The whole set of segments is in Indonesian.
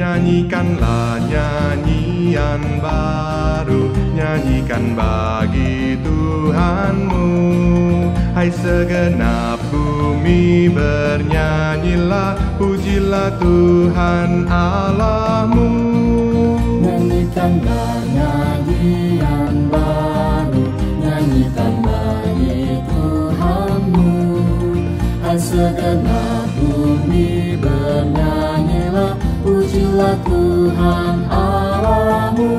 Nyanyikanlah nyanyian baru, nyanyikan bagi Tuhanmu. Hai segenap bumi bernyanyilah, pujilah Tuhan Allahmu. Nyanyikanlah nyanyian baru, nyanyikan bagi Tuhanmu. Hai segenap bumi bernyanyilah, pujilah Tuhan Allahmu.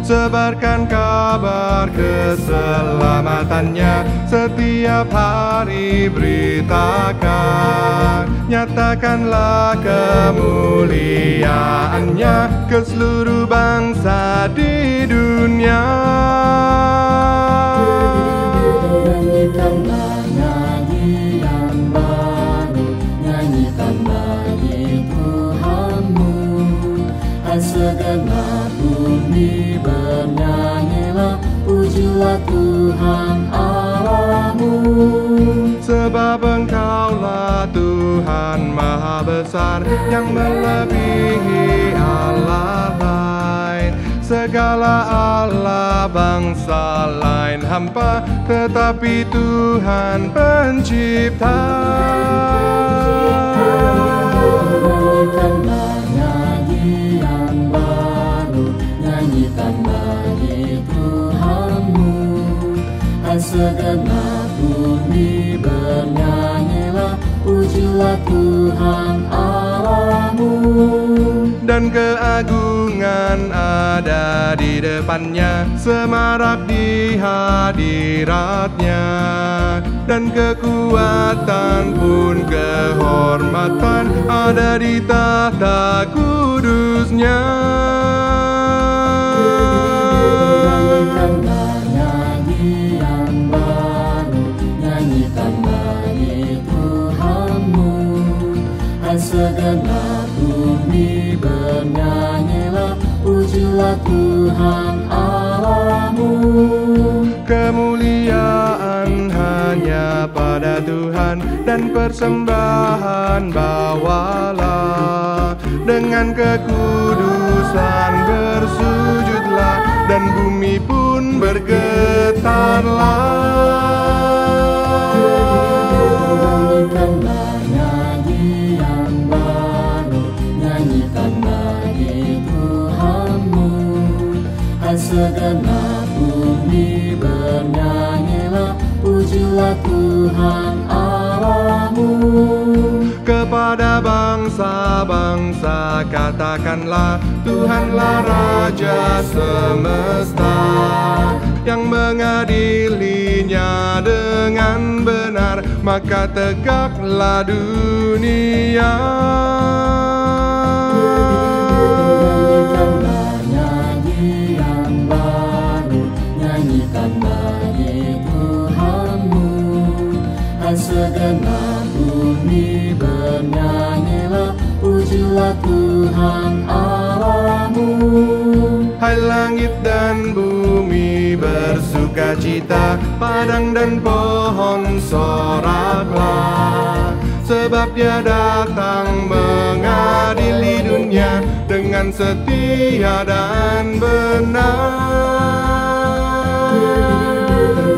Sebarkan kabar keselamatannya, setiap hari beritakan. Nyatakanlah kemuliaannya ke seluruh bangsa di dunia. Nyanyikanlah nyanyian baru, nyanyikan bagi Tuhanmu. Hai segenap bumi bernyanyilah, pujilah Tuhan Allahmu. Sebab Engkaulah Tuhan Maha Besar, yang melebihi Allah lain. Segala Allah bangsa lain hampa, tetapi Tuhan pencipta. Nyanyikanlah nyanyian baru, nyanyikan bagi Tuhanmu. Hai segenap bumi bernyanyilah, pujilah Tuhan Allahmu. Dan keagungan ada di depannya, semarak di hadiratnya. Dan kekuatan pun kehormatan ada di tahta kudusnya. Nyanyikanlah nyanyian baru, nyanyikan bagi Tuhanmu. Hai segenap bumi bernyanyilah, pujilah Tuhan Allahmu. Kemuliaan hanya pada Tuhan, dan persembahan bawalah. Dengan kekudusan bersujudlah, dan bumi pun bergetarlah. Nyanyikanlah nyanyian baru, nyanyikan bagi Tuhanmu. Hai segenap bumi bernyanyilah, pujilah Tuhan Allahmu. Kepada bangsa-bangsa katakanlah, Tuhanlah Raja semesta, yang mengadilinya dengan benar, maka tegaklah dunia. Nyanyikanlah nyanyian baru, nyanyikan bagi Tuhanmu. Hai segenap bumi bernyanyilah, pujilah Tuhan Allahmu. Hai langit dan bumi bersukacita, padang dan pohon soraklah. Sebab Dia datang mengadili dunia dengan setia dan benar.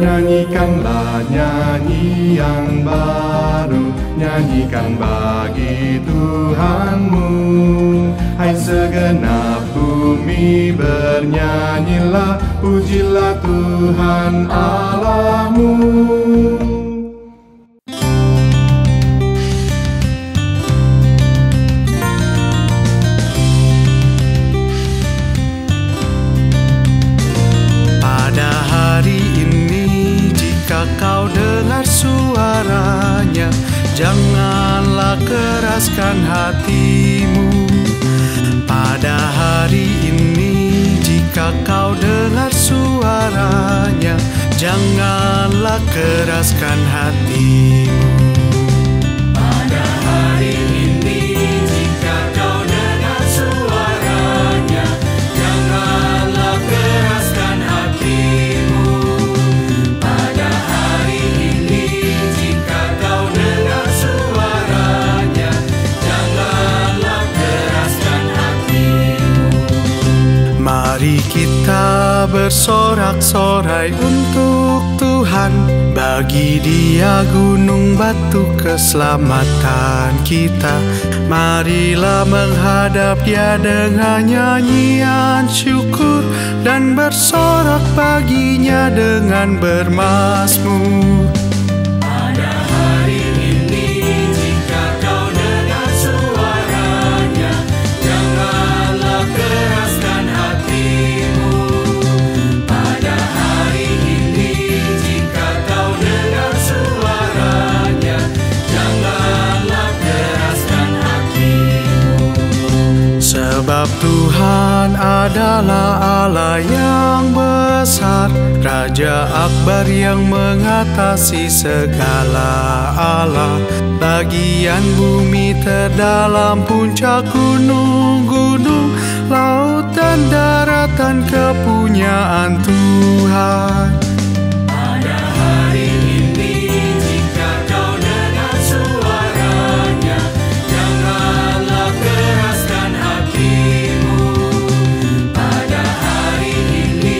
Nyanyikanlah nyanyian baru, nyanyikan bagi Tuhanmu. Hai segenap bumi bernyanyilah, pujilah Tuhan Allahmu. Pada hari ini, jika kau dengar suaranya, janganlah keraskan hatimu. Pada hari ini, jika kau dengar suaranya, janganlah keraskan hatimu. Pada hari ini, jika kau dengar suaranya, janganlah keraskan hatimu. Pada hari ini, jika kau dengar suaranya, janganlah keraskan hatimu. bersorak-sorai untuk Tuhan. Bagi Dia gunung batu keselamatan kita. Marilah menghadap Dia dengan nyanyian syukur, dan bersorak baginya dengan bermazmur. Pada hari ini jika kau dengar suaranya, janganlah keraskan hatimu. Pada hari ini jika kau dengar suaranya, janganlah keraskan hatimu. Sebab Tuhan adalah Allah yang besar, Raja Akbar yang mengatasi segala Allah. Bagian bumi terdalam puncak gunung-gunung, laut dan daratan kepunyaan Tuhan. Pada hari ini jika kau dengar suaranya, janganlah keraskan hatimu. Pada hari ini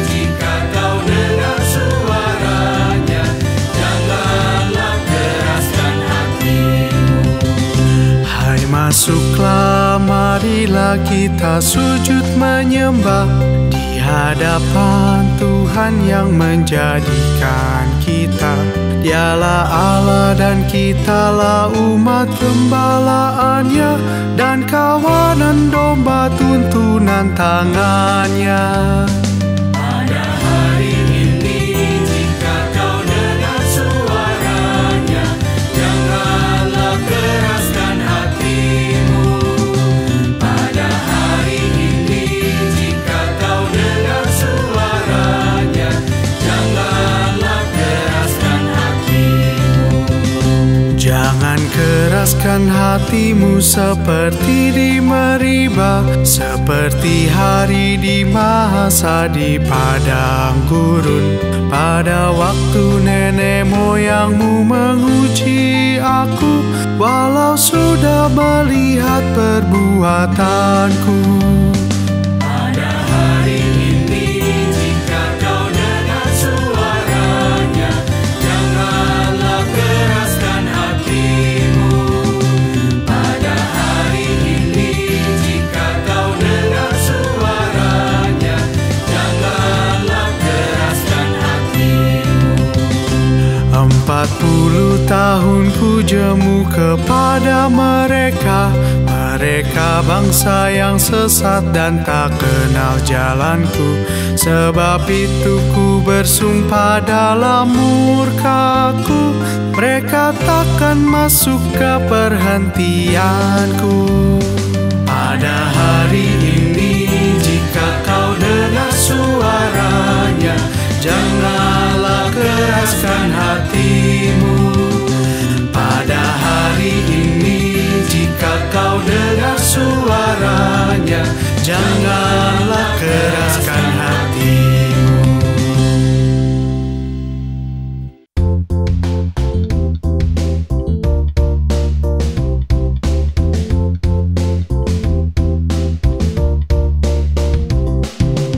jika kau dengar suaranya, janganlah keraskan hatimu. Hai masuklah, marilah kita sujud menyembah di hadapan Tuhan yang menjadikan kita. Dialah Allah dan kitalah umat gembalaannya, dan kawanan domba tuntunan tangannya. Pada hari ini jika kau dengar suaranya, janganlah keraskan hatimu. Pada hari ini jika kau dengar suaranya, janganlah keraskan hatimu. Jangan keraskan hatimu seperti di Meribah, seperti hari di Masa di padang gurun. Pada waktu nenek moyangmu menguji aku, walau sudah melihat perbuatanku. Pada hari ini jika kau dengar suaranya, janganlah keraskan hatimu. Pada hari ini jika kau dengar suaranya, janganlah keraskan hatimu. 40 tahun ku jemu kepada mereka, mereka bangsa yang sesat dan tak kenal jalanku. Sebab itu ku bersumpah dalam murkaku, mereka takkan masuk ke perhentianku. Pada hari ini jika kau dengar suaranya, janganlah keraskan hatimu. Pada hari ini jika kau dengar suaranya, janganlah keraskan hatimu.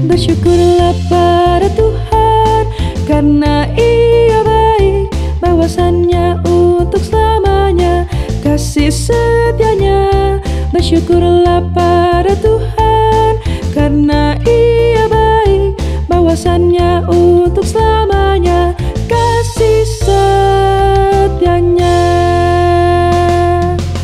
Bersyukurlah pada Tuhan, karena Ia baik, bahwasannya untuk selamanya kasih setianya. Bersyukurlah pada Tuhan, karena Ia baik, bahwasannya untuk selamanya kasih setianya.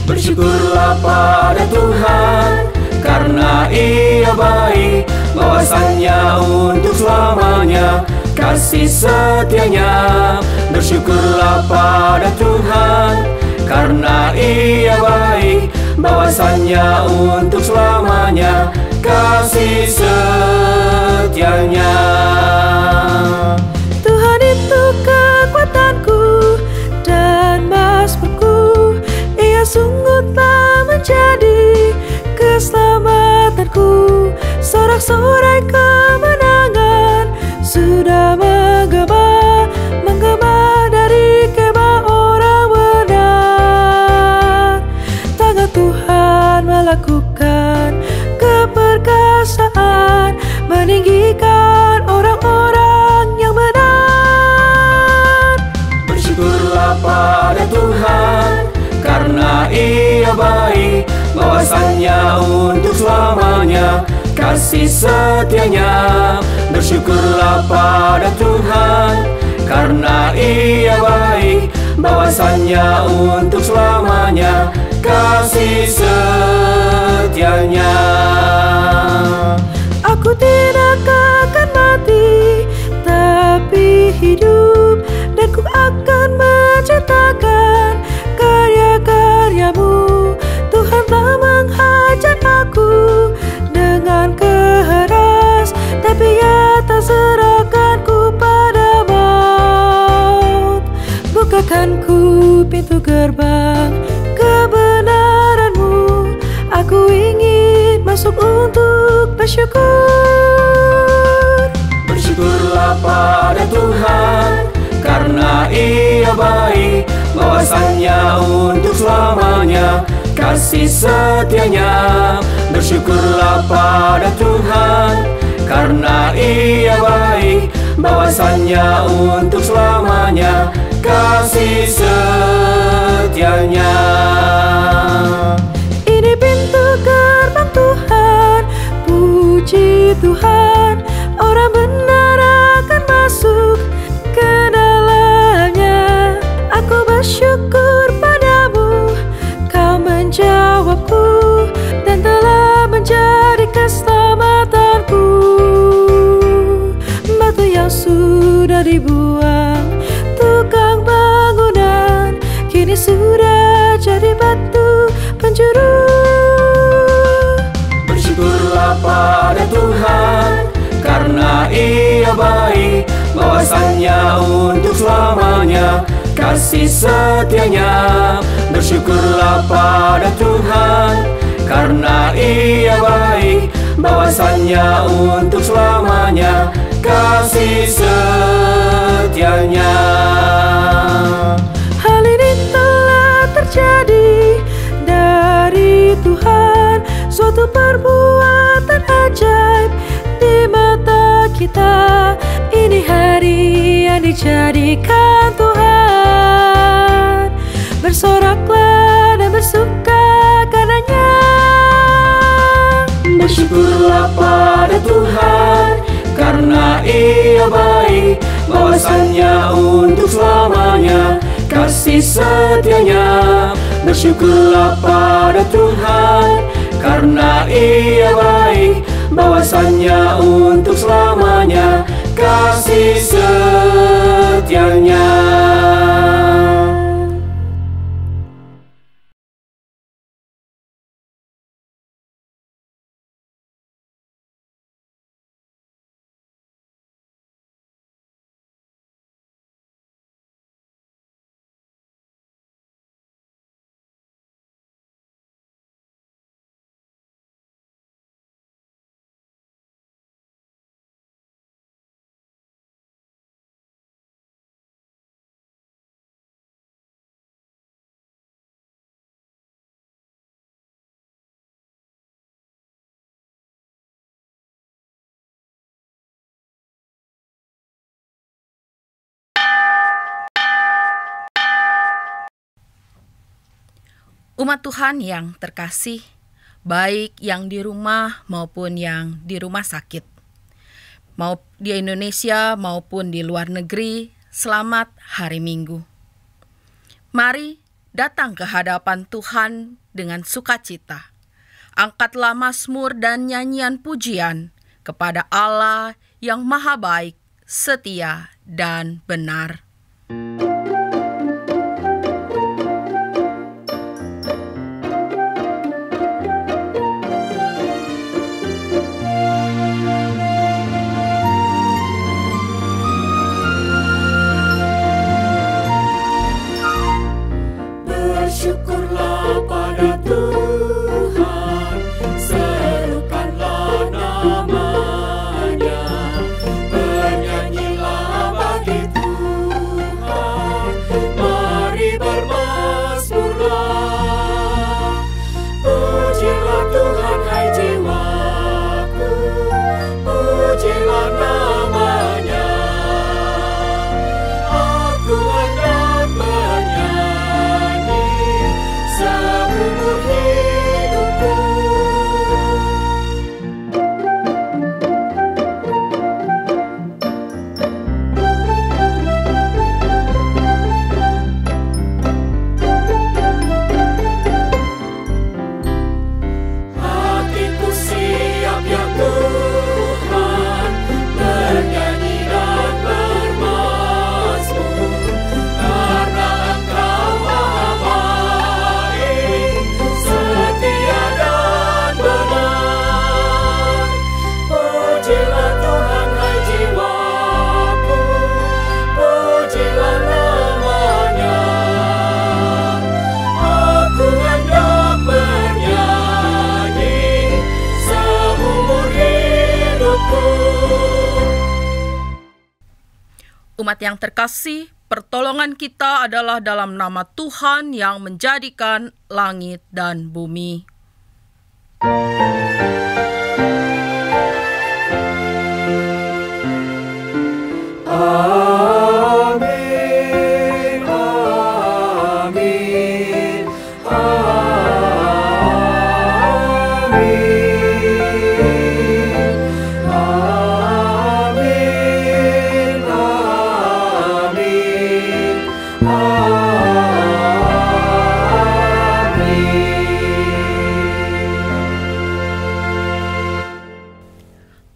Bersyukurlah pada Tuhan, karena Ia baik, bahwasannya untuk selamanya kasih setianya. Bersyukurlah pada Tuhan, karena Ia baik, bahwasannya untuk selamanya kasih setianya. Tuhan itu kekuatanku dan mazmurku, Ia sungguh telah menjadi keselamatanku. Sorak-sorai kemenangan sudah menggema dari kemah orang benar. Tangan Tuhan melakukan keperkasaan, meninggikan orang karena Ia baik, bahwasannya untuk selamanya kasih setianya. Bersyukurlah pada Tuhan, karena Ia baik, bahwasannya untuk selamanya kasih setianya. Aku tidak akan mati, tapi hidup, dan ku akan menceritakan karya-karyamu. Tuhan telah menghajar aku dengan keras, tapi Ia tak serahkanku pada maut. Bukakan ku pintu gerbang kebenaran-Mu, aku ingin masuk untuk bersyukur. Bersyukurlah pada Tuhan, karena Ia baik, bahwasannya untuk selamanya kasih setianya. Bersyukurlah pada Tuhan, karena Ia baik, bahwasannya untuk selamanya kasih setianya. Ini pintu gerbang Tuhan, puji Tuhan, orang benar akan masuk ke dalamnya. Aku bersyukur padamu, Kau menjawabku dan telah menjadi keselamatanku. Batu yang sudah dibuang tukang bangunan, kini sudah jadi batu penjuru. Bersyukurlah pada Tuhan, karena Ia baik, bahwasannya untuk selamanya kasih setianya. Bersyukurlah pada Tuhan, karena Ia baik, bahwasannya untuk selamanya kasih setianya. Hal ini telah terjadi dari Tuhan, suatu perbuatan ajaib di mata kita. Ini hari yang dijadikan Tuhan, bersoraklah dan bersuka karenanya. Bersyukurlah pada Tuhan, karena Ia baik, bahwasannya untuk selamanya kasih setianya. Bersyukurlah pada Tuhan, karena Ia baik, bahwasannya untuk selamanya kasih setianya. Umat Tuhan yang terkasih, baik yang di rumah maupun yang di rumah sakit, mau di Indonesia maupun di luar negeri, selamat hari Minggu. Mari datang ke hadapan Tuhan dengan sukacita. Angkatlah mazmur dan nyanyian pujian kepada Allah yang maha baik, setia, dan benar. Bersyukurlah pada Tuhan, serukanlah namanya, bernyanyilah bagi Tuhan. yang terkasih, pertolongan kita adalah dalam nama Tuhan yang menjadikan langit dan bumi. Amin, amin, amin, amin, amin, amin.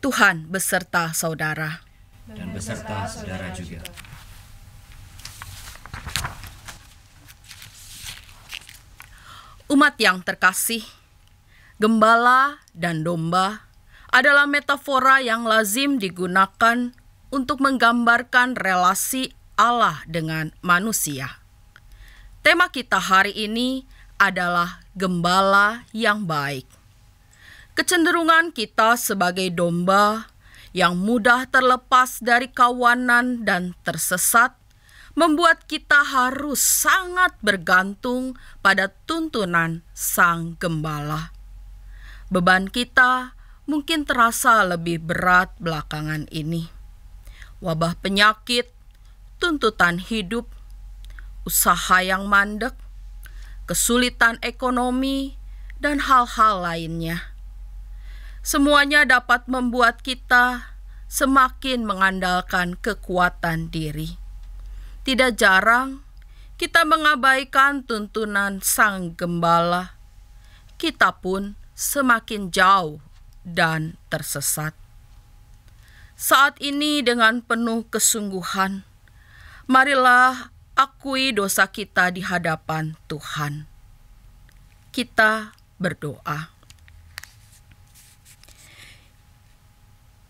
Tuhan beserta saudara. Dan beserta saudara juga. Umat yang terkasih, gembala dan domba adalah metafora yang lazim digunakan untuk menggambarkan relasi Allah dengan manusia. Tema kita hari ini adalah gembala yang baik. Kecenderungan kita sebagai domba yang mudah terlepas dari kawanan dan tersesat membuat kita harus sangat bergantung pada tuntunan sang gembala. Beban kita mungkin terasa lebih berat belakangan ini. Wabah penyakit, tuntutan hidup, usaha yang mandek, kesulitan ekonomi, dan hal-hal lainnya. Semuanya dapat membuat kita semakin mengandalkan kekuatan diri. Tidak jarang kita mengabaikan tuntunan sang gembala. Kita pun semakin jauh dan tersesat. Saat ini dengan penuh kesungguhan, marilah akui dosa kita di hadapan Tuhan. Kita berdoa.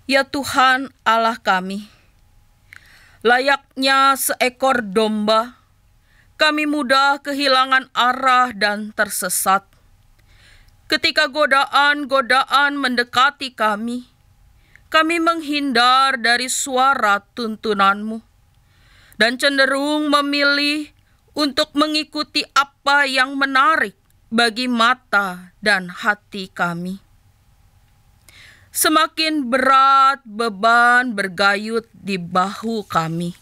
Ya Tuhan Allah kami, layaknya seekor domba, kami mudah kehilangan arah dan tersesat. Ketika godaan-godaan mendekati kami menghindar dari suara tuntunan-Mu dan cenderung memilih untuk mengikuti apa yang menarik bagi mata dan hati kami. Semakin berat beban bergayut di bahu kami,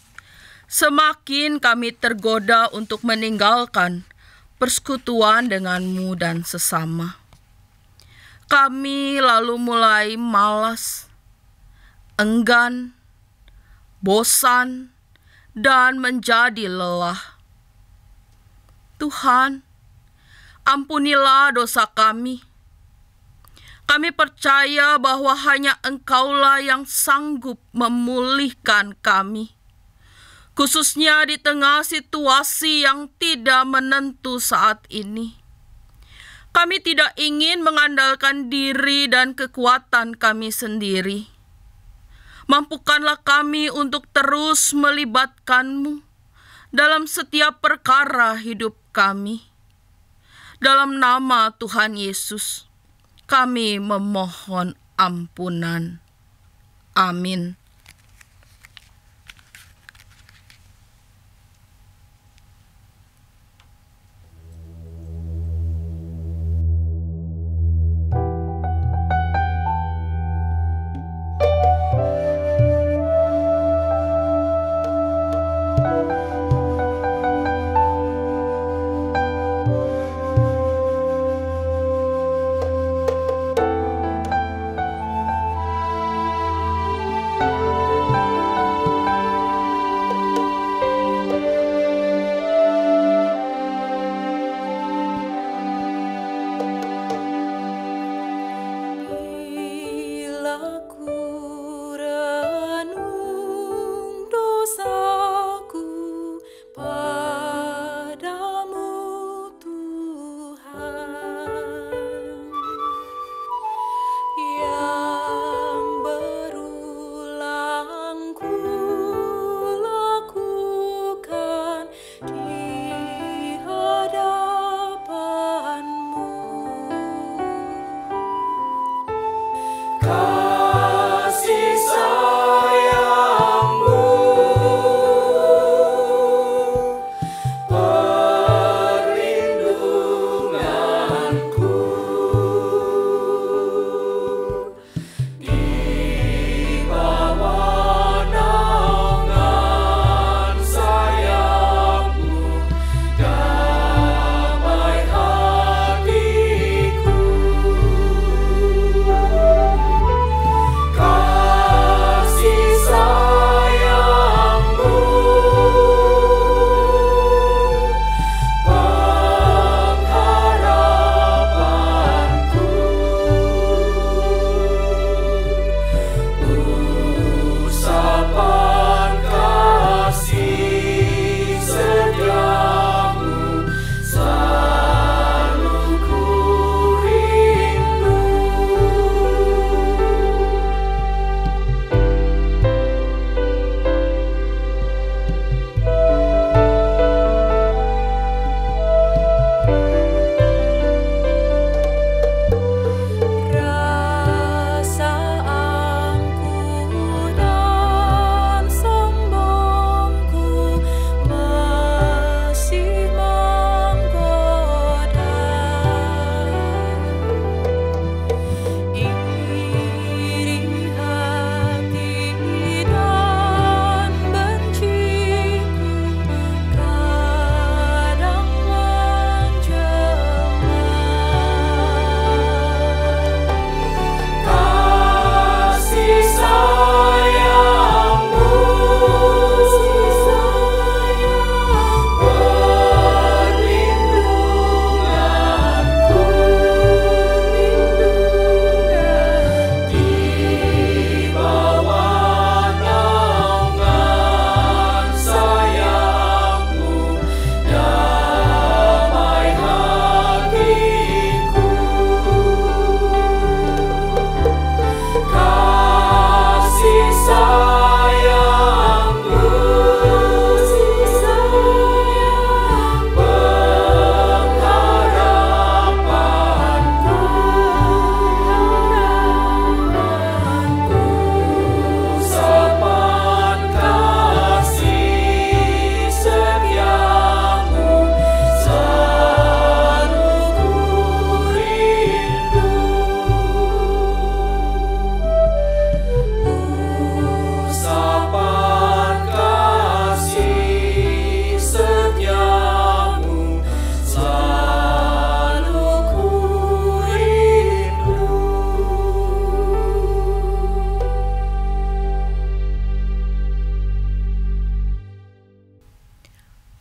semakin kami tergoda untuk meninggalkan persekutuan dengan-Mu dan sesama. Kami lalu mulai malas, enggan, bosan, dan menjadi lelah. Tuhan, ampunilah dosa kami. Kami percaya bahwa hanya Engkaulah yang sanggup memulihkan kami, khususnya di tengah situasi yang tidak menentu saat ini. Kami tidak ingin mengandalkan diri dan kekuatan kami sendiri. Mampukanlah kami untuk terus melibatkan-Mu dalam setiap perkara hidup kami. Dalam nama Tuhan Yesus, kami memohon ampunan. Amin.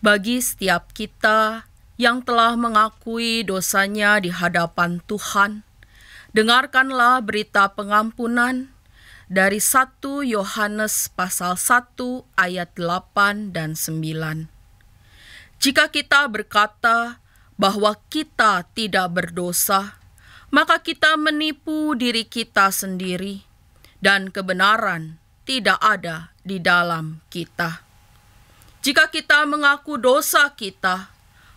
bagi setiap kita yang telah mengakui dosanya di hadapan Tuhan, dengarkanlah berita pengampunan dari 1 Yohanes pasal 1 ayat 8 dan 9. Jika kita berkata bahwa kita tidak berdosa, maka kita menipu diri kita sendiri, dan kebenaran tidak ada di dalam kita. Jika kita mengaku dosa kita,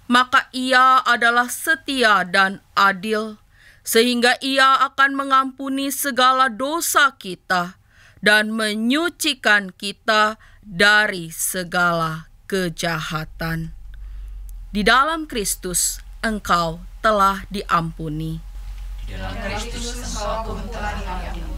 maka Ia adalah setia dan adil, sehingga Ia akan mengampuni segala dosa kita dan menyucikan kita dari segala kejahatan. Di dalam Kristus engkau telah diampuni. Di dalam Kristus engkau pun telah diampuni.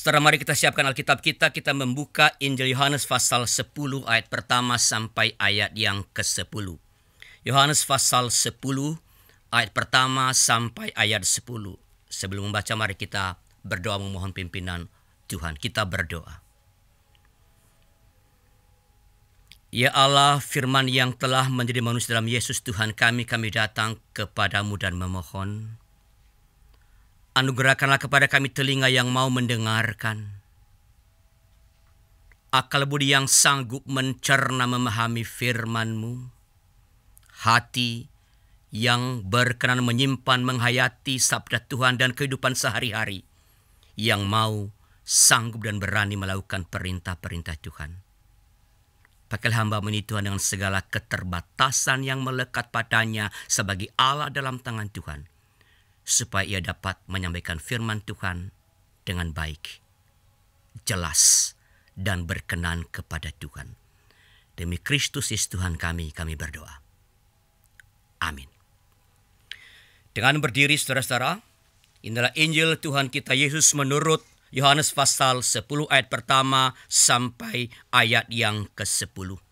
Saudara, mari kita siapkan Alkitab kita membuka Injil Yohanes pasal 10 ayat pertama sampai ayat yang ke-10. Yohanes pasal 10 ayat pertama sampai ayat 10. Sebelum membaca, mari kita berdoa memohon pimpinan Tuhan. Kita berdoa. Ya Allah, firman yang telah menjadi manusia dalam Yesus Tuhan kami datang kepadamu dan memohon. Anugerahkanlah kepada kami telinga yang mau mendengarkan, akal budi yang sanggup mencerna memahami firman-Mu, hati yang berkenan menyimpan menghayati sabda Tuhan dan kehidupan sehari-hari, yang mau sanggup dan berani melakukan perintah-perintah Tuhan. Pakailah hamba-Mu ini Tuhan dengan segala keterbatasan yang melekat padanya sebagai Allah dalam tangan Tuhan, supaya ia dapat menyampaikan firman Tuhan dengan baik, jelas, dan berkenan kepada Tuhan. Demi Kristus Yesus Tuhan kami berdoa. Amin. Dengan berdiri saudara-saudara, inilah Injil Tuhan kita Yesus menurut Yohanes pasal 10 ayat pertama sampai ayat yang ke-10.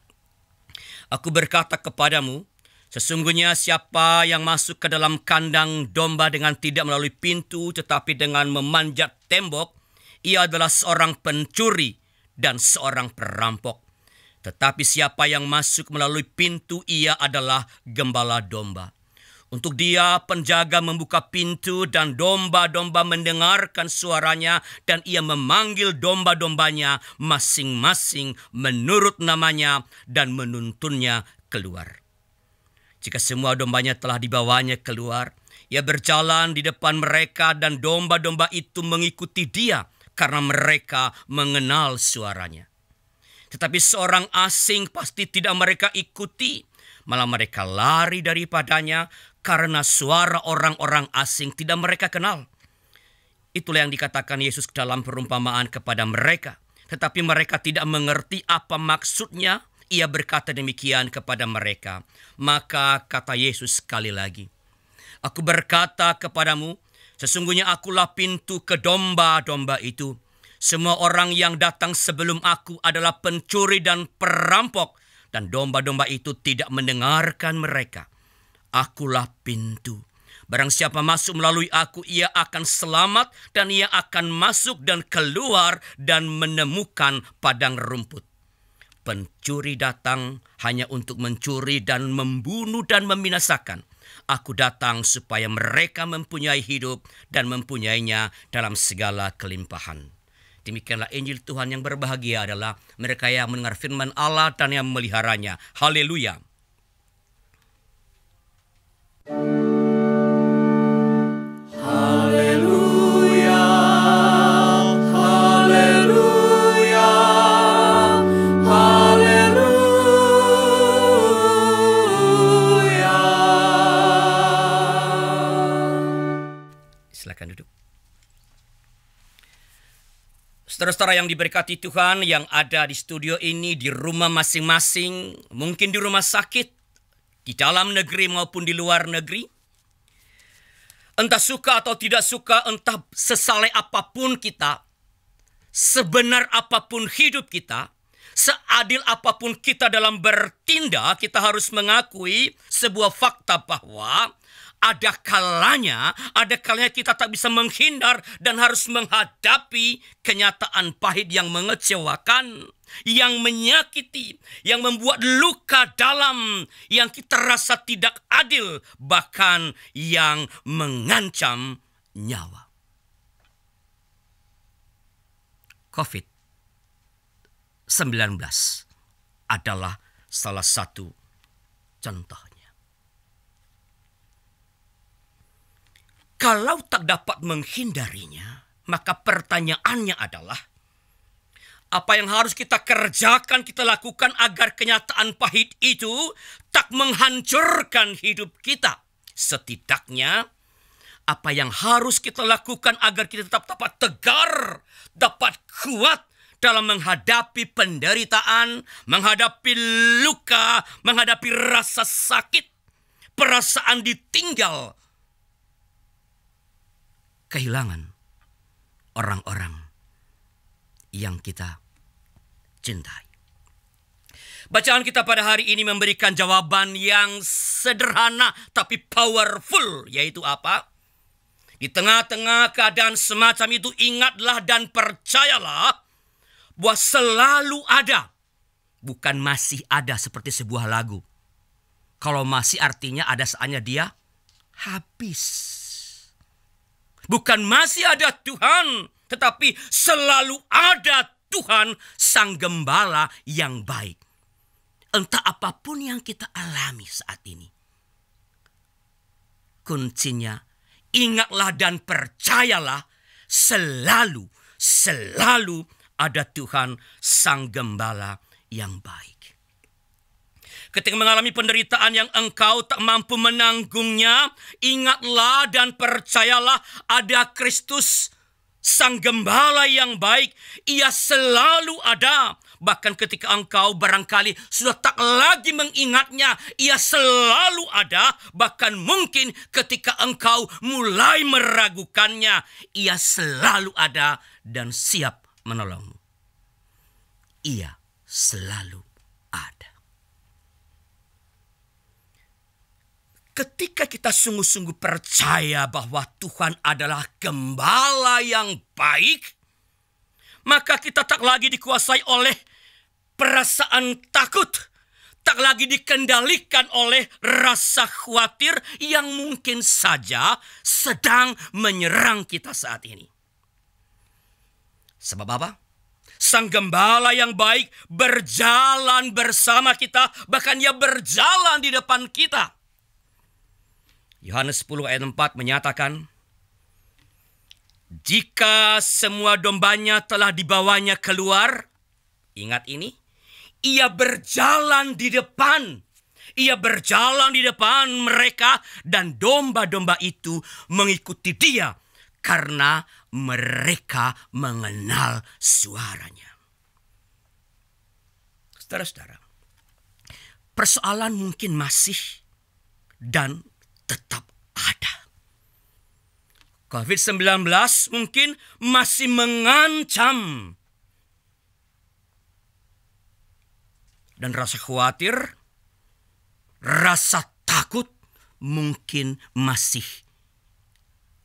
Aku berkata kepadamu, sesungguhnya siapa yang masuk ke dalam kandang domba dengan tidak melalui pintu tetapi dengan memanjat tembok, ia adalah seorang pencuri dan seorang perampok. Tetapi siapa yang masuk melalui pintu, ia adalah gembala domba. Untuk dia penjaga membuka pintu dan domba-domba mendengarkan suaranya, dan ia memanggil domba-dombanya masing-masing menurut namanya dan menuntunnya keluar. Jika semua dombanya telah dibawanya keluar, ia berjalan di depan mereka dan domba-domba itu mengikuti dia karena mereka mengenal suaranya. Tetapi seorang asing pasti tidak mereka ikuti, malah mereka lari daripadanya karena suara orang-orang asing tidak mereka kenal. Itulah yang dikatakan Yesus dalam perumpamaan kepada mereka. Tetapi mereka tidak mengerti apa maksudnya. Ia berkata demikian kepada mereka. Maka kata Yesus sekali lagi, aku berkata kepadamu, sesungguhnya akulah pintu ke domba-domba itu. Semua orang yang datang sebelum aku adalah pencuri dan perampok, dan domba-domba itu tidak mendengarkan mereka. Akulah pintu. Barang siapa masuk melalui aku, ia akan selamat, dan ia akan masuk dan keluar dan menemukan padang rumput. Pencuri datang hanya untuk mencuri dan membunuh dan membinasakan. Aku datang supaya mereka mempunyai hidup dan mempunyainya dalam segala kelimpahan. Demikianlah Injil Tuhan. Yang berbahagia adalah mereka yang mendengar firman Allah dan yang memeliharanya. Haleluya. Haleluya, haleluya, haleluya. Silakan duduk. Saudara-saudara yang diberkati Tuhan, yang ada di studio ini, di rumah masing-masing, mungkin di rumah sakit, di dalam negeri maupun di luar negeri. Entah suka atau tidak suka, entah sesaleh apapun kita, sebenar apapun hidup kita, seadil apapun kita dalam bertindak, kita harus mengakui sebuah fakta bahwa ada kalanya kita tak bisa menghindar dan harus menghadapi kenyataan pahit yang mengecewakan, yang menyakiti, yang membuat luka dalam, yang kita rasa tidak adil, bahkan yang mengancam nyawa. COVID-19 adalah salah satu contohnya. Kalau tak dapat menghindarinya, maka pertanyaannya adalah, apa yang harus kita kerjakan, kita lakukan agar kenyataan pahit itu tak menghancurkan hidup kita? Setidaknya, apa yang harus kita lakukan agar kita tetap dapat tegar, dapat kuat dalam menghadapi penderitaan, menghadapi luka, menghadapi rasa sakit, perasaan ditinggal, kehilangan orang-orang yang kita cintai. Bacaan kita pada hari ini memberikan jawaban yang sederhana tapi powerful, yaitu apa? Di tengah-tengah keadaan semacam itu, ingatlah dan percayalah bahwa selalu ada, bukan masih ada seperti sebuah lagu. Kalau masih artinya ada saatnya dia habis. Bukan masih ada Tuhan, tetapi selalu ada Tuhan Sang Gembala yang baik. Entah apapun yang kita alami saat ini, kuncinya ingatlah dan percayalah selalu ada Tuhan Sang Gembala yang baik. Ketika mengalami penderitaan yang engkau tak mampu menanggungnya, ingatlah dan percayalah ada Kristus Sang Gembala yang baik. Ia selalu ada. Bahkan ketika engkau barangkali sudah tak lagi mengingatnya, ia selalu ada. Bahkan mungkin ketika engkau mulai meragukannya, ia selalu ada dan siap menolongmu. Ia selalu ada. Ketika kita sungguh-sungguh percaya bahwa Tuhan adalah Gembala yang baik, maka kita tak lagi dikuasai oleh perasaan takut, tak lagi dikendalikan oleh rasa khawatir yang mungkin saja sedang menyerang kita saat ini. Sebab apa? Sang Gembala yang baik berjalan bersama kita, bahkan ia berjalan di depan kita. Yohanes 10 ayat 4 menyatakan, jika semua dombanya telah dibawanya keluar, ingat ini, ia berjalan di depan. Ia berjalan di depan mereka dan domba-domba itu mengikuti dia karena mereka mengenal suaranya. Saudara-saudara, persoalan mungkin masih dan tetap ada. COVID-19 mungkin masih mengancam. Dan rasa khawatir, rasa takut mungkin masih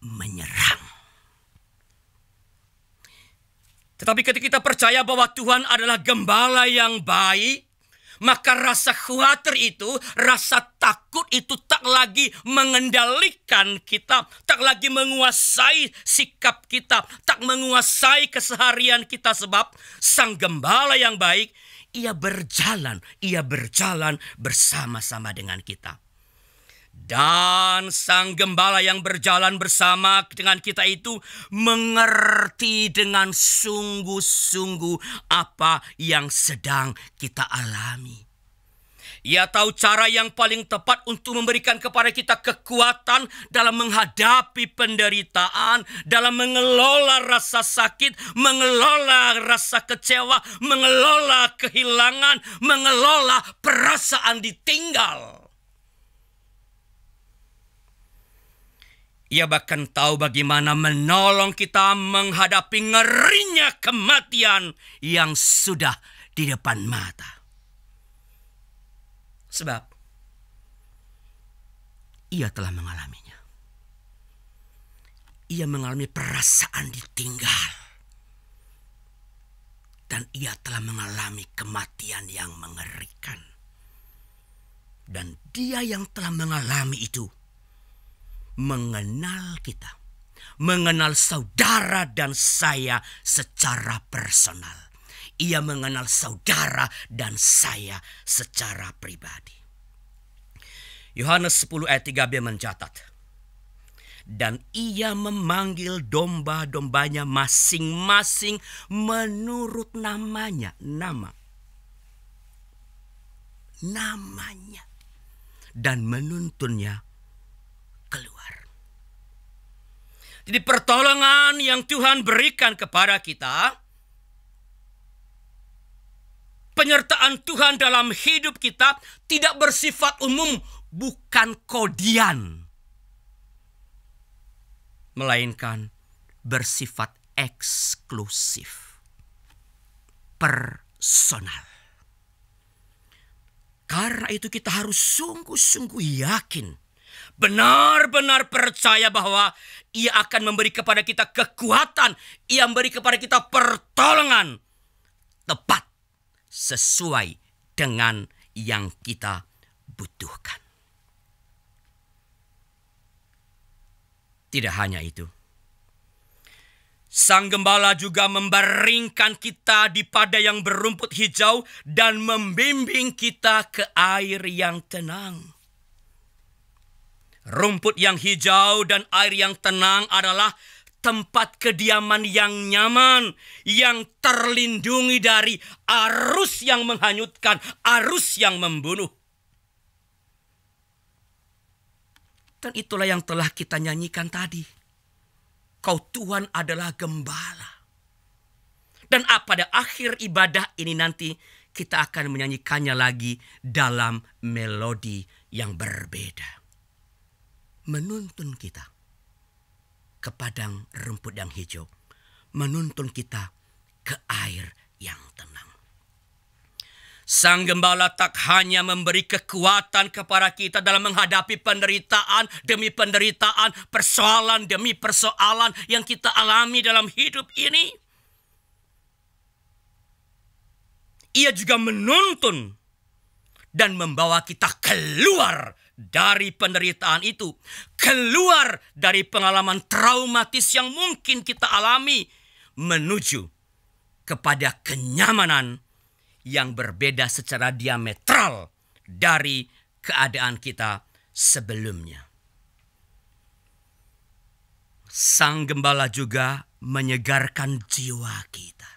menyerang. Tetapi ketika kita percaya bahwa Tuhan adalah Gembala yang baik, maka rasa khawatir itu, rasa takut itu tak lagi mengendalikan kita, tak lagi menguasai sikap kita, tak menguasai keseharian kita, sebab Sang Gembala yang baik, ia berjalan bersama-sama dengan kita. Dan Sang Gembala yang berjalan bersama dengan kita itu mengerti dengan sungguh-sungguh apa yang sedang kita alami. Ia tahu cara yang paling tepat untuk memberikan kepada kita kekuatan dalam menghadapi penderitaan, dalam mengelola rasa sakit, mengelola rasa kecewa, mengelola kehilangan, mengelola perasaan ditinggal. Ia bahkan tahu bagaimana menolong kita menghadapi ngerinya kematian yang sudah di depan mata. Sebab ia telah mengalaminya. Ia mengalami perasaan ditinggal. Dan ia telah mengalami kematian yang mengerikan. Dan dia yang telah mengalami itu mengenal kita, mengenal saudara dan saya secara personal. Ia mengenal saudara dan saya secara pribadi. Yohanes 10 ayat 3b mencatat, dan ia memanggil domba-dombanya masing-masing menurut namanya, namanya, dan menuntunnya keluar. Jadi pertolongan yang Tuhan berikan kepada kita, penyertaan Tuhan dalam hidup kita tidak bersifat umum, bukan kodian, melainkan bersifat eksklusif. personal. Karena itu kita harus sungguh-sungguh yakin, benar-benar percaya bahwa Ia akan memberi kepada kita kekuatan, Ia memberi kepada kita pertolongan tepat sesuai dengan yang kita butuhkan. Tidak hanya itu, Sang Gembala juga membaringkan kita di padang yang berumput hijau dan membimbing kita ke air yang tenang. Rumput yang hijau dan air yang tenang adalah tempat kediaman yang nyaman, yang terlindungi dari arus yang menghanyutkan, arus yang membunuh. Dan itulah yang telah kita nyanyikan tadi. Kau Tuhan adalah gembala. Dan pada akhir ibadah ini nanti kita akan menyanyikannya lagi dalam melodi yang berbeda. Menuntun kita ke padang rumput yang hijau. Menuntun kita ke air yang tenang. Sang Gembala tak hanya memberi kekuatan kepada kita dalam menghadapi penderitaan demi penderitaan, persoalan demi persoalan yang kita alami dalam hidup ini. Ia juga menuntun dan membawa kita keluar dari penderitaan itu, keluar dari pengalaman traumatis yang mungkin kita alami, menuju kepada kenyamanan yang berbeda secara diametral dari keadaan kita sebelumnya. Sang Gembala juga menyegarkan jiwa kita.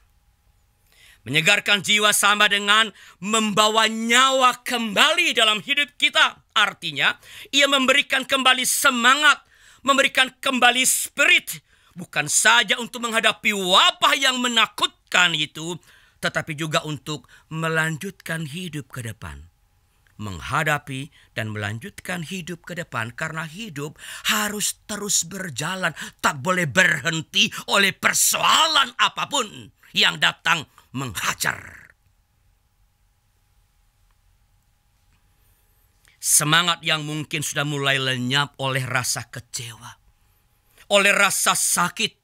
Menyegarkan jiwa sama dengan membawa nyawa kembali dalam hidup kita. Artinya, Ia memberikan kembali semangat, memberikan kembali spirit, bukan saja untuk menghadapi wabah yang menakutkan itu, tetapi juga untuk melanjutkan hidup ke depan. Menghadapi dan melanjutkan hidup ke depan, karena hidup harus terus berjalan, tak boleh berhenti oleh persoalan apapun yang datang menghajar. Semangat yang mungkin sudah mulai lenyap oleh rasa kecewa, oleh rasa sakit,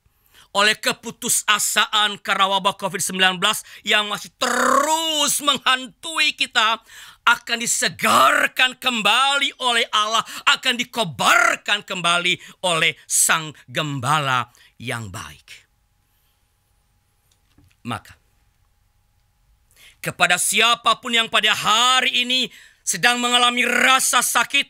oleh keputusasaan karena wabah COVID-19 yang masih terus menghantui kita, akan disegarkan kembali oleh Allah, akan dikobarkan kembali oleh Sang Gembala yang baik. Maka, kepada siapapun yang pada hari ini sedang mengalami rasa sakit,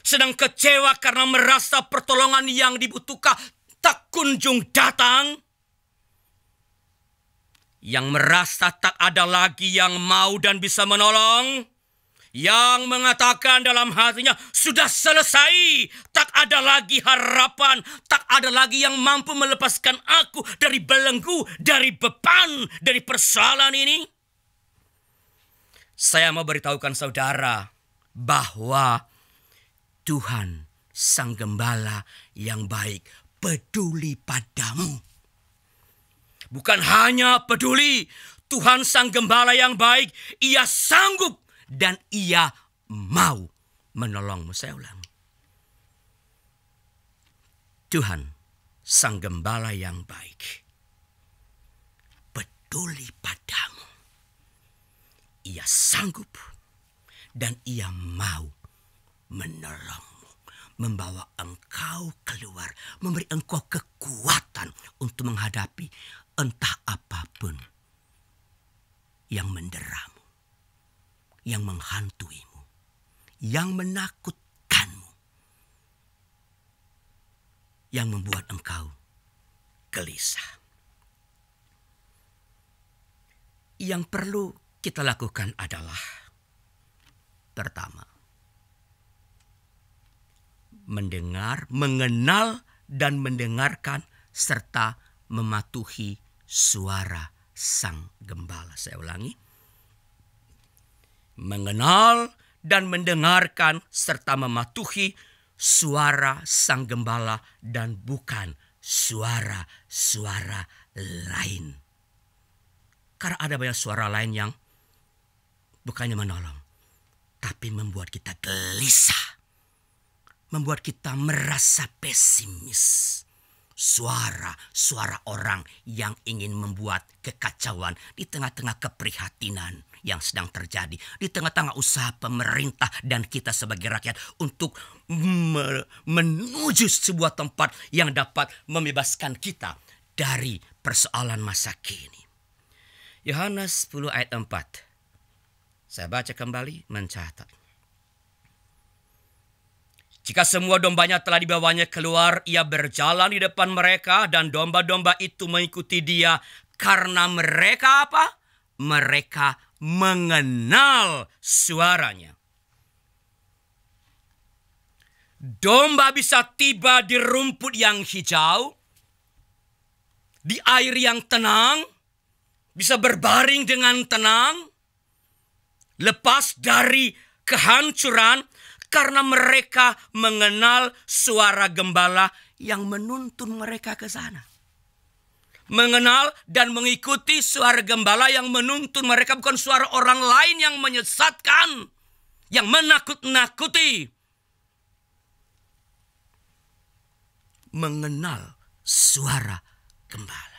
sedang kecewa karena merasa pertolongan yang dibutuhkan tak kunjung datang, yang merasa tak ada lagi yang mau dan bisa menolong, yang mengatakan dalam hatinya, sudah selesai, tak ada lagi harapan, tak ada lagi yang mampu melepaskan aku dari belenggu, dari beban, dari persoalan ini. Saya mau beritahukan saudara bahwa Tuhan Sang Gembala yang baik peduli padamu. Bukan hanya peduli, Tuhan Sang Gembala yang baik, Ia sanggup dan Ia mau menolongmu. Saya ulangi. Tuhan Sang Gembala yang baik peduli padamu. Ia sanggup dan Ia mau menolongmu, membawa engkau keluar, memberi engkau kekuatan untuk menghadapi entah apapun yang menderamu, yang menghantuimu, yang menakutkanmu, yang membuat engkau gelisah. Yang perlu kita lakukan adalah, pertama, mendengar, mengenal, dan mendengarkan serta mematuhi suara Sang Gembala. Saya ulangi. Mengenal dan mendengarkan serta mematuhi suara Sang Gembala dan bukan suara-suara lain. Karena ada banyak suara lain yang bukannya menolong, tapi membuat kita gelisah, membuat kita merasa pesimis. Suara-suara orang yang ingin membuat kekacauan di tengah-tengah keprihatinan yang sedang terjadi, di tengah-tengah usaha pemerintah dan kita sebagai rakyat untuk menuju sebuah tempat yang dapat membebaskan kita dari persoalan masa kini. Yohanes 10 ayat 4. Saya baca kembali, mencatat. Jika semua dombanya telah dibawanya keluar, ia berjalan di depan mereka dan domba-domba itu mengikuti dia. Karena mereka apa? Mereka mengenal suaranya. Domba bisa tiba di rumput yang hijau, di air yang tenang, bisa berbaring dengan tenang, lepas dari kehancuran, karena mereka mengenal suara gembala yang menuntun mereka ke sana. Mengenal dan mengikuti suara gembala yang menuntun mereka, bukan suara orang lain yang menyesatkan, yang menakut-nakuti. Mengenal suara gembala.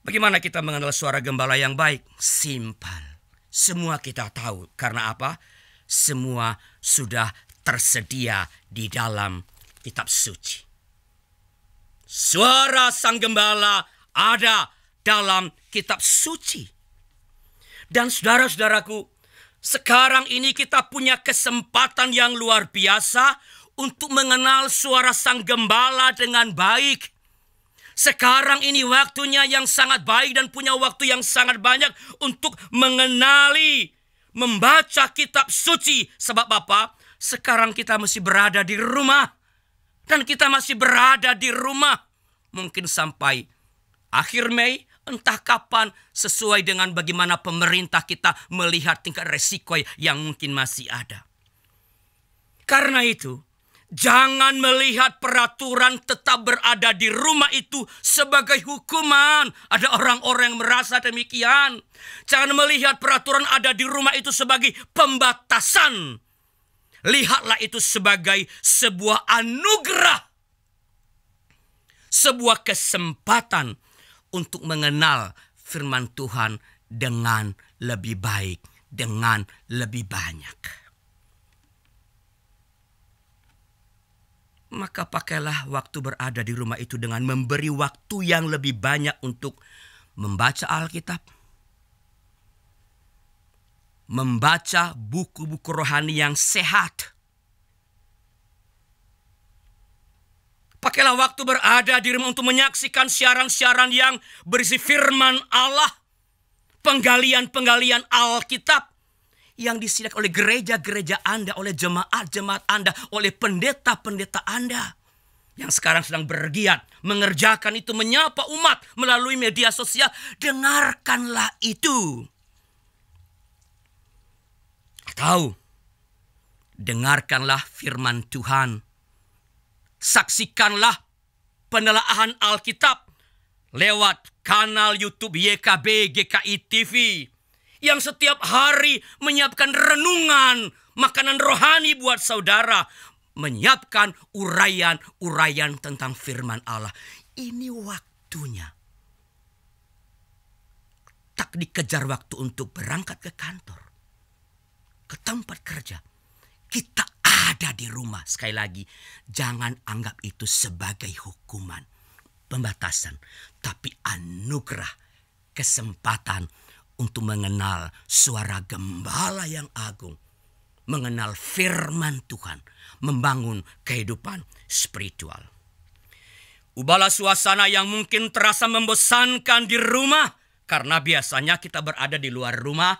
Bagaimana kita mengenal suara gembala yang baik? Simpel. Semua kita tahu. Karena apa? Semua sudah tersedia di dalam kitab suci. Suara sang gembala ada dalam kitab suci. Dan saudara-saudaraku, sekarang ini kita punya kesempatan yang luar biasa untuk mengenal suara sang gembala dengan baik. Sekarang ini waktunya yang sangat baik dan punya waktu yang sangat banyak untuk mengenali, membaca kitab suci. Sebab apa? Sekarang kita masih berada di rumah. Dan kita masih berada di rumah. Mungkin sampai akhir Mei, entah kapan, sesuai dengan bagaimana pemerintah kita melihat tingkat resiko yang mungkin masih ada. Karena itu, jangan melihat peraturan tetap berada di rumah itu sebagai hukuman. Ada orang-orang yang merasa demikian. Jangan melihat peraturan ada di rumah itu sebagai pembatasan. Lihatlah itu sebagai sebuah anugerah. Sebuah kesempatan untuk mengenal firman Tuhan dengan lebih baik, dengan lebih banyak. Maka pakailah waktu berada di rumah itu dengan memberi waktu yang lebih banyak untuk membaca Alkitab, membaca buku-buku rohani yang sehat. Pakailah waktu berada di rumah untuk menyaksikan siaran-siaran yang berisi firman Allah, penggalian-penggalian Alkitab yang disediakan oleh gereja-gereja Anda, oleh jemaat-jemaat Anda, oleh pendeta-pendeta Anda yang sekarang sedang bergiat mengerjakan itu, menyapa umat melalui media sosial. Dengarkanlah itu. Atau dengarkanlah firman Tuhan. Saksikanlah penelaahan Alkitab lewat kanal YouTube YKB GKI TV yang setiap hari menyiapkan renungan, makanan rohani buat saudara, menyiapkan uraian-uraian tentang firman Allah. Ini waktunya. Tak dikejar waktu untuk berangkat ke kantor, ke tempat kerja. Kita ada di rumah. Sekali lagi, jangan anggap itu sebagai hukuman, pembatasan, tapi anugerah, kesempatan untuk mengenal suara gembala yang agung, mengenal firman Tuhan, membangun kehidupan spiritual. Ubahlah suasana yang mungkin terasa membosankan di rumah, karena biasanya kita berada di luar rumah,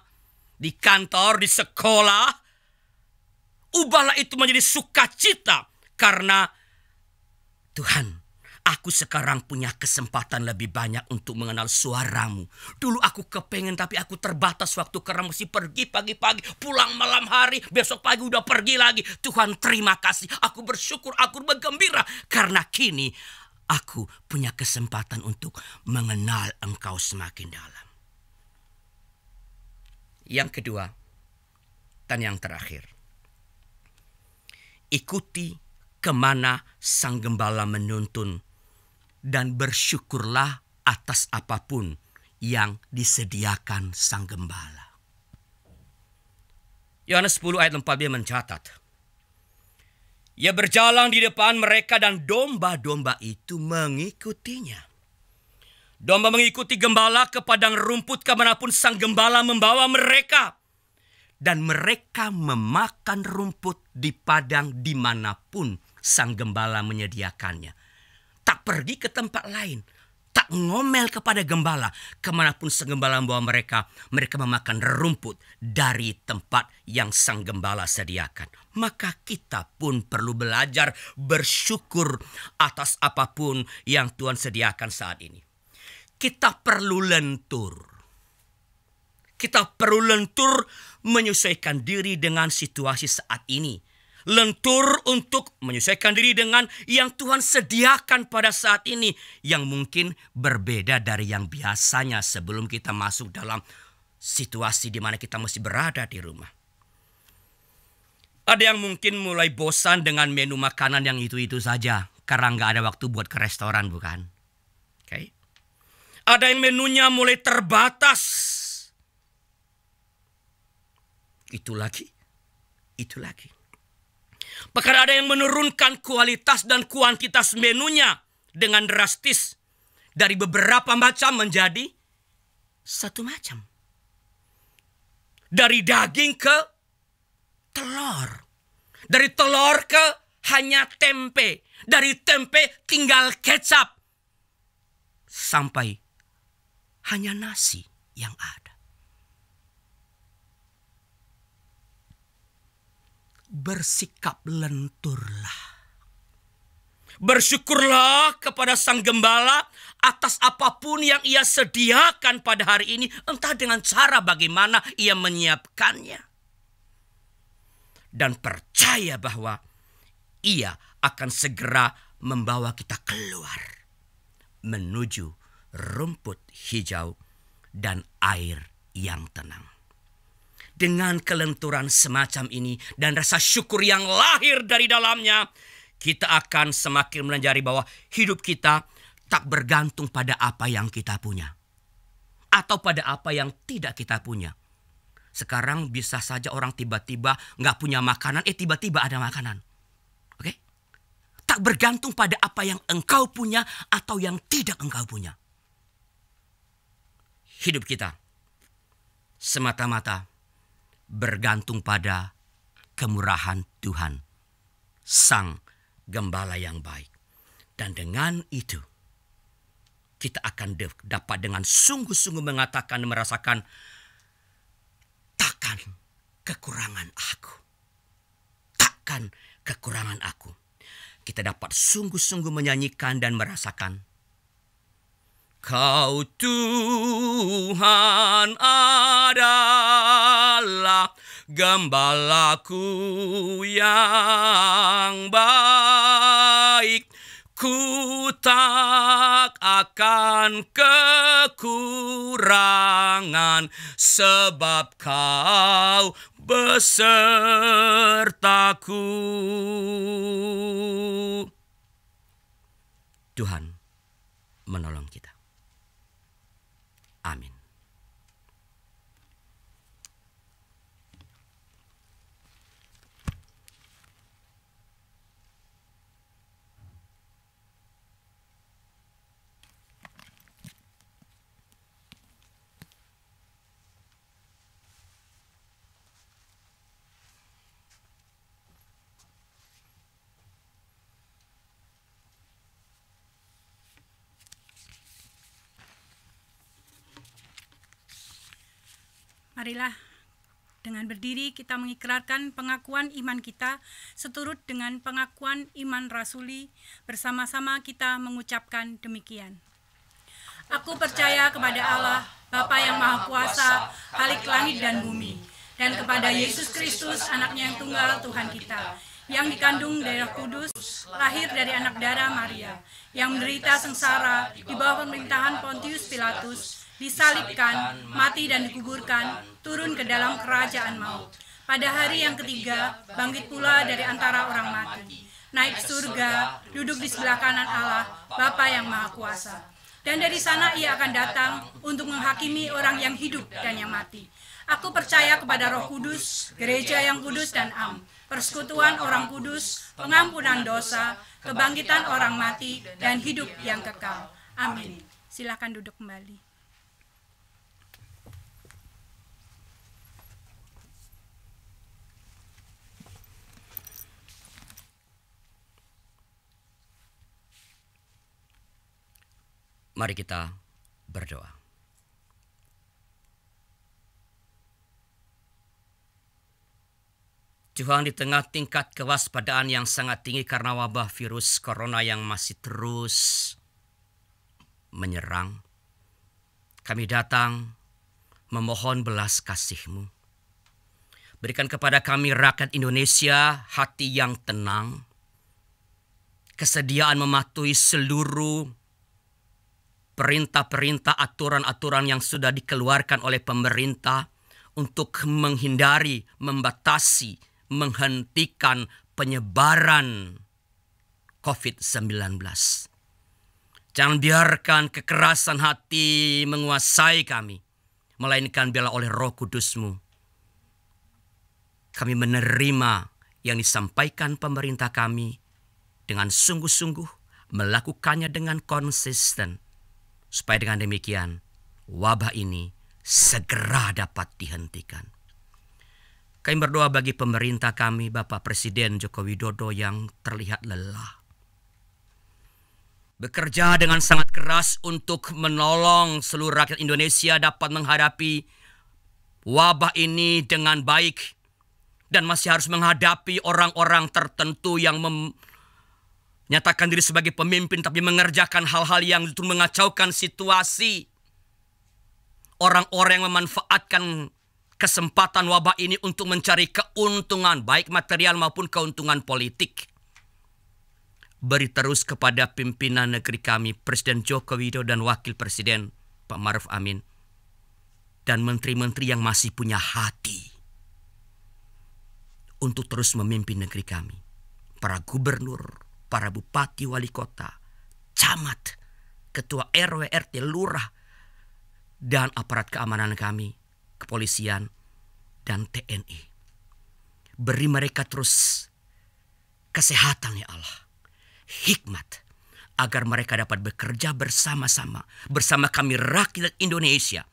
di kantor, di sekolah. Ubahlah itu menjadi sukacita, karena Tuhan, aku sekarang punya kesempatan lebih banyak untuk mengenal suaramu. Dulu aku kepengen tapi aku terbatas waktu karena mesti pergi pagi-pagi, pulang malam hari, besok pagi udah pergi lagi. Tuhan, terima kasih. Aku bersyukur, aku bergembira karena kini aku punya kesempatan untuk mengenal Engkau semakin dalam. Yang kedua dan yang terakhir, ikuti kemana sang gembala menuntun dan bersyukurlah atas apapun yang disediakan sang gembala. Yohanes 10 ayat 14 mencatat, ia berjalan di depan mereka dan domba-domba itu mengikutinya. Domba mengikuti gembala ke padang rumput kemanapun sang gembala membawa mereka. Dan mereka memakan rumput di padang dimanapun sang gembala menyediakannya. Tak pergi ke tempat lain. Tak ngomel kepada gembala. Kemanapun sang gembala membawa mereka, mereka memakan rumput dari tempat yang sang gembala sediakan. Maka kita pun perlu belajar bersyukur atas apapun yang Tuhan sediakan saat ini. Kita perlu lentur. Kita perlu lentur menyesuaikan diri dengan situasi saat ini. Lentur untuk menyesuaikan diri dengan yang Tuhan sediakan pada saat ini. Yang mungkin berbeda dari yang biasanya sebelum kita masuk dalam situasi di mana kita mesti berada di rumah. Ada yang mungkin mulai bosan dengan menu makanan yang itu-itu saja. Karena nggak ada waktu buat ke restoran, bukan? Oke. Ada yang menunya mulai terbatas. Itu lagi. Bahkan ada yang menurunkan kualitas dan kuantitas menunya dengan drastis. Dari beberapa macam menjadi satu macam. Dari daging ke telur. Dari telur ke hanya tempe. Dari tempe tinggal kecap. Sampai hanya nasi yang ada. Bersikap lenturlah. Bersyukurlah kepada sang gembala atas apapun yang ia sediakan pada hari ini. Entah dengan cara bagaimana ia menyiapkannya. Dan percaya bahwa ia akan segera membawa kita keluar. Menuju rumput hijau dan air yang tenang. Dengan kelenturan semacam ini dan rasa syukur yang lahir dari dalamnya, kita akan semakin menyadari bahwa hidup kita tak bergantung pada apa yang kita punya. Atau pada apa yang tidak kita punya. Sekarang bisa saja orang tiba-tiba nggak punya makanan, tiba-tiba ada makanan. Oke? Tak bergantung pada apa yang engkau punya atau yang tidak engkau punya. Hidup kita semata-mata bergantung pada kemurahan Tuhan, Sang Gembala yang baik. Dan dengan itu, kita akan dapat dengan sungguh-sungguh mengatakan dan merasakan, takkan kekurangan aku. Takkan kekurangan aku. Kita dapat sungguh-sungguh menyanyikan dan merasakan, Kau Tuhan adalah gembalaku yang baik. Ku tak akan kekurangan sebab Kau besertaku. Tuhan menolong kita. Amin. Marilah dengan berdiri kita mengikrarkan pengakuan iman kita seturut dengan pengakuan iman rasuli. Bersama-sama kita mengucapkan demikian. Aku percaya kepada Allah, Bapa yang Maha Kuasa, Khalik langit dan bumi, dan kepada Yesus Kristus, anaknya yang tunggal Tuhan kita, yang dikandung dari Roh Kudus, lahir dari anak darah Maria, yang menderita sengsara di bawah pemerintahan Pontius Pilatus, disalibkan, mati dan dikuburkan, turun ke dalam kerajaan maut. Pada hari yang ketiga, bangkit pula dari antara orang mati, naik surga, duduk di sebelah kanan Allah, Bapa yang Maha Kuasa. Dan dari sana ia akan datang untuk menghakimi orang yang hidup dan yang mati. Aku percaya kepada Roh Kudus, gereja yang kudus dan am, persekutuan orang kudus, pengampunan dosa, kebangkitan orang mati, dan hidup yang kekal. Amin. Silakan duduk kembali. Mari kita berdoa. Tuhan, di tengah tingkat kewaspadaan yang sangat tinggi karena wabah virus corona yang masih terus menyerang, kami datang memohon belas kasih-Mu. Berikan kepada kami rakyat Indonesia hati yang tenang, kesediaan mematuhi seluruh perintah-perintah, aturan-aturan yang sudah dikeluarkan oleh pemerintah untuk menghindari, membatasi, menghentikan penyebaran COVID-19. Jangan biarkan kekerasan hati menguasai kami, melainkan biarlah oleh Roh Kudus-Mu kami menerima yang disampaikan pemerintah kami dengan sungguh-sungguh, melakukannya dengan konsisten, supaya dengan demikian wabah ini segera dapat dihentikan. Kami berdoa bagi pemerintah kami, Bapak Presiden Joko Widodo yang terlihat lelah, bekerja dengan sangat keras untuk menolong seluruh rakyat Indonesia dapat menghadapi wabah ini dengan baik, dan masih harus menghadapi orang-orang tertentu yang menyatakan diri sebagai pemimpin tapi mengerjakan hal-hal yang itu mengacaukan situasi. Orang-orang yang memanfaatkan kesempatan wabah ini untuk mencari keuntungan baik material maupun keuntungan politik. Beri terus kepada pimpinan negeri kami, Presiden Joko Widodo dan Wakil Presiden Pak Ma'ruf Amin, dan menteri-menteri yang masih punya hati untuk terus memimpin negeri kami. Para gubernur, para bupati, wali kota, camat, ketua RW, RT, lurah, dan aparat keamanan kami, kepolisian, dan TNI. Beri mereka terus kesehatan ya Allah, hikmat, agar mereka dapat bekerja bersama-sama, bersama kami rakyat Indonesia,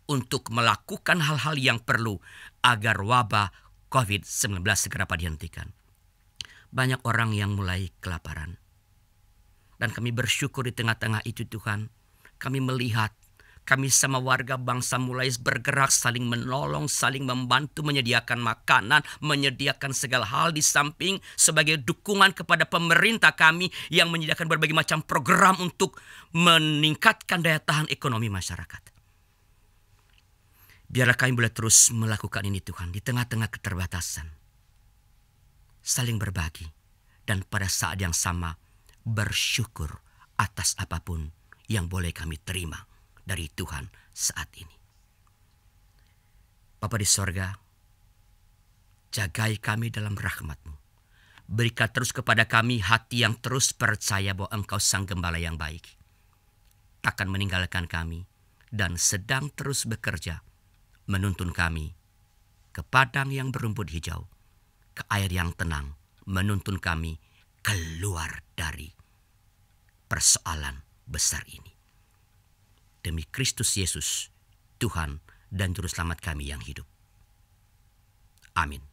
untuk melakukan hal-hal yang perlu agar wabah COVID-19 segera dapat dihentikan. Banyak orang yang mulai kelaparan. Dan kami bersyukur di tengah-tengah itu Tuhan, kami melihat kami sama warga bangsa mulai bergerak, saling menolong, saling membantu, menyediakan makanan, menyediakan segala hal di samping sebagai dukungan kepada pemerintah kami yang menyediakan berbagai macam program untuk meningkatkan daya tahan ekonomi masyarakat. Biarlah kami boleh terus melakukan ini Tuhan di tengah-tengah keterbatasan. Saling berbagi dan pada saat yang sama bersyukur atas apapun yang boleh kami terima dari Tuhan saat ini. Bapa di sorga, jagai kami dalam rahmat-Mu. Berikan terus kepada kami hati yang terus percaya bahwa Engkau Sang Gembala yang baik, takkan meninggalkan kami dan sedang terus bekerja menuntun kami ke padang yang berumput hijau, ke air yang tenang, menuntun kami keluar dari persoalan besar ini. Demi Kristus Yesus, Tuhan dan Juru Selamat kami yang hidup. Amin.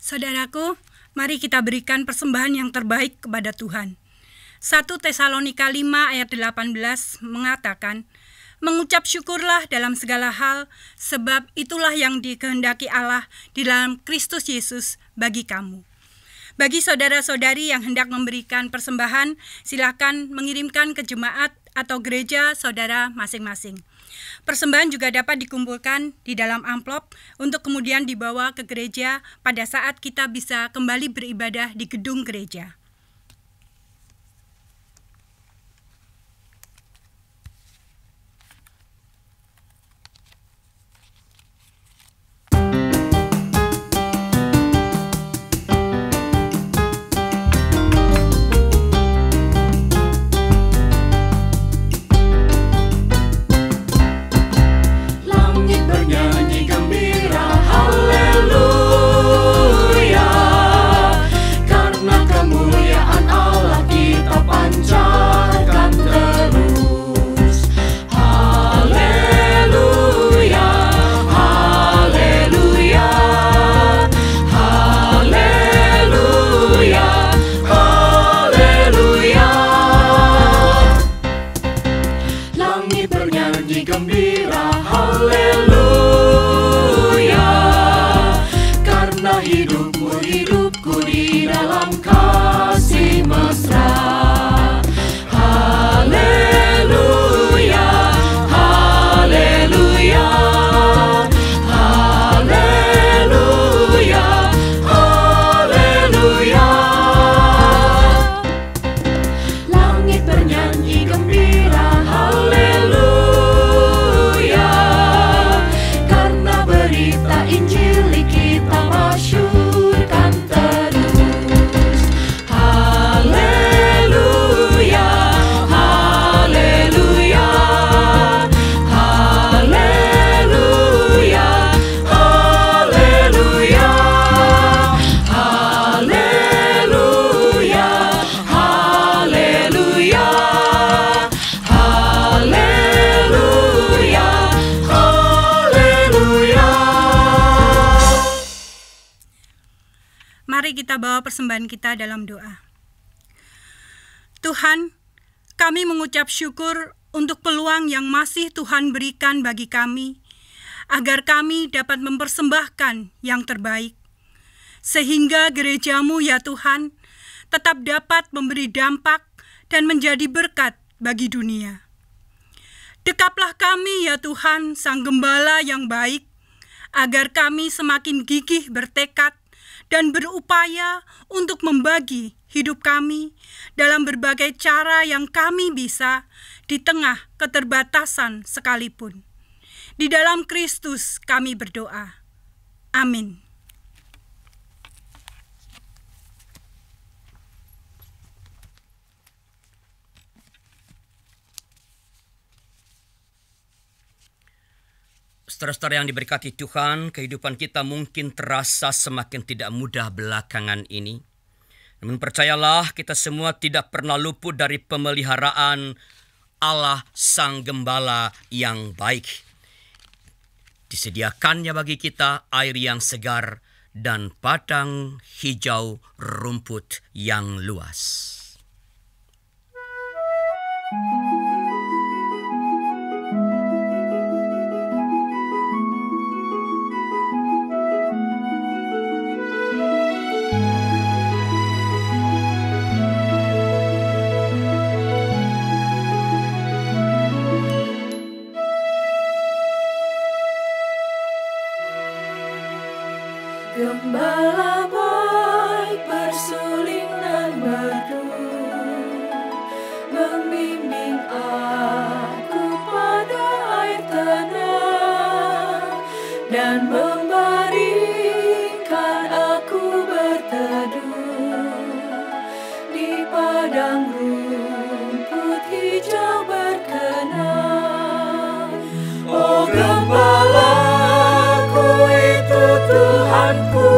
Saudaraku, mari kita berikan persembahan yang terbaik kepada Tuhan. 1 Tesalonika 5 ayat 18 mengatakan, mengucap syukurlah dalam segala hal, sebab itulah yang dikehendaki Allah di dalam Kristus Yesus bagi kamu. Bagi saudara-saudari yang hendak memberikan persembahan, silakan mengirimkan ke jemaat atau gereja saudara masing-masing. Persembahan juga dapat dikumpulkan di dalam amplop untuk kemudian dibawa ke gereja pada saat kita bisa kembali beribadah di gedung gereja. Mari kita bawa persembahan kita dalam doa. Tuhan, kami mengucap syukur untuk peluang yang masih Tuhan berikan bagi kami, agar kami dapat mempersembahkan yang terbaik, sehingga gereja-Mu ya Tuhan, tetap dapat memberi dampak dan menjadi berkat bagi dunia. Dekaplah kami ya Tuhan, Sang Gembala yang baik, agar kami semakin gigih bertekad dan berupaya untuk membagi hidup kami dalam berbagai cara yang kami bisa di tengah keterbatasan sekalipun. Di dalam Kristus kami berdoa. Amin. Saudara-saudara yang diberkati Tuhan, kehidupan kita mungkin terasa semakin tidak mudah belakangan ini. Namun percayalah, kita semua tidak pernah luput dari pemeliharaan Allah Sang Gembala yang baik. Disediakannya bagi kita air yang segar dan padang hijau rumput yang luas. Gembala baik bersuling dan merdu, membimbing aku pada air tenang dan membaringkan aku berteduh di padang rumput hijau berkenan. Oh Gembalaku itu Tuhanku,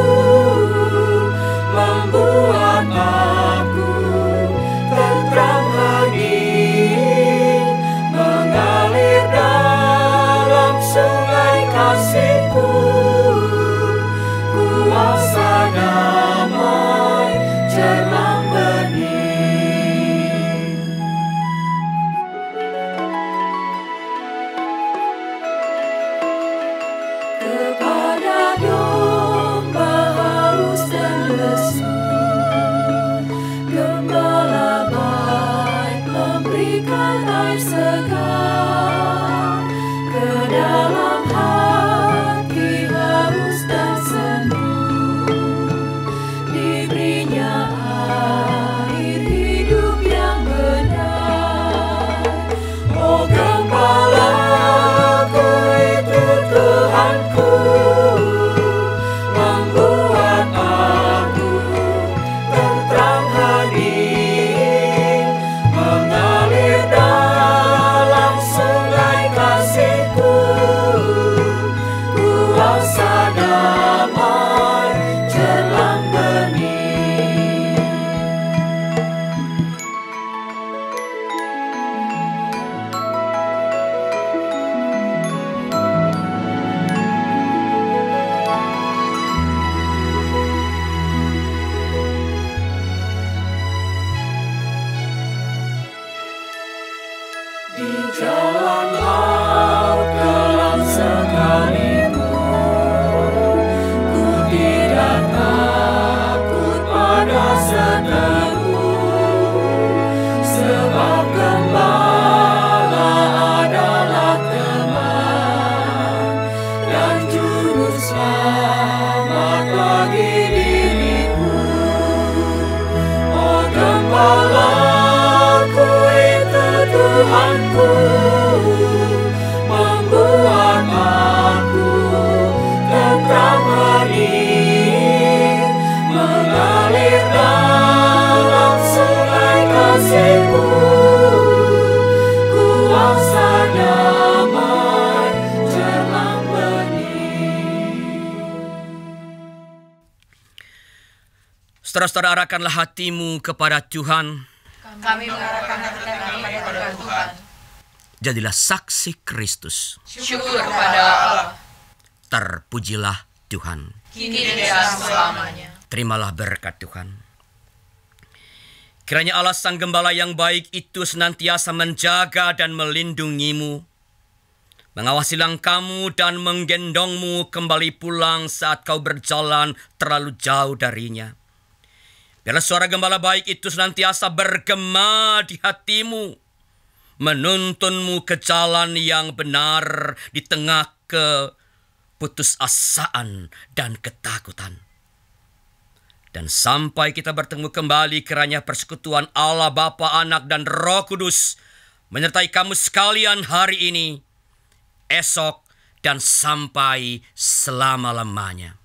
membuat aku tentram hening, mengalir dalam sungai kasih-Ku, kuasa damai celang bening. Kepada domba haus dan lesu, Gembala baik memberikan air segar. Di jalan maut gelap sekalipun, ku tidak takut pada seteru, sebab Gembala adalah teman dan juru selamat bagi diriku. Oh Gembalaku itu Tuhanku, membuat aku tentram hening, mengalir dalam sungai kasih-Mu, kuasa damai jelang bening. Saudara-saudara, arahkanlah hatimu kepada Tuhan. Kami mengarahkan hati kami kepada Tuhan. Jadilah saksi Kristus. Syukur kepada Allah. Terpujilah Tuhan. Kini dan selamanya. Terimalah berkat Tuhan. Kiranya Allah Sang Gembala yang baik itu senantiasa menjaga dan melindungimu, mengawasi langkahmu dan menggendongmu kembali pulang saat kau berjalan terlalu jauh darinya. Biarlah suara gembala baik itu senantiasa bergema di hatimu, menuntunmu ke jalan yang benar di tengah keputusasaan dan ketakutan. Dan sampai kita bertemu kembali, kiranya persekutuan Allah Bapa, Anak, dan Roh Kudus menyertai kamu sekalian hari ini, esok, dan sampai selama-lamanya.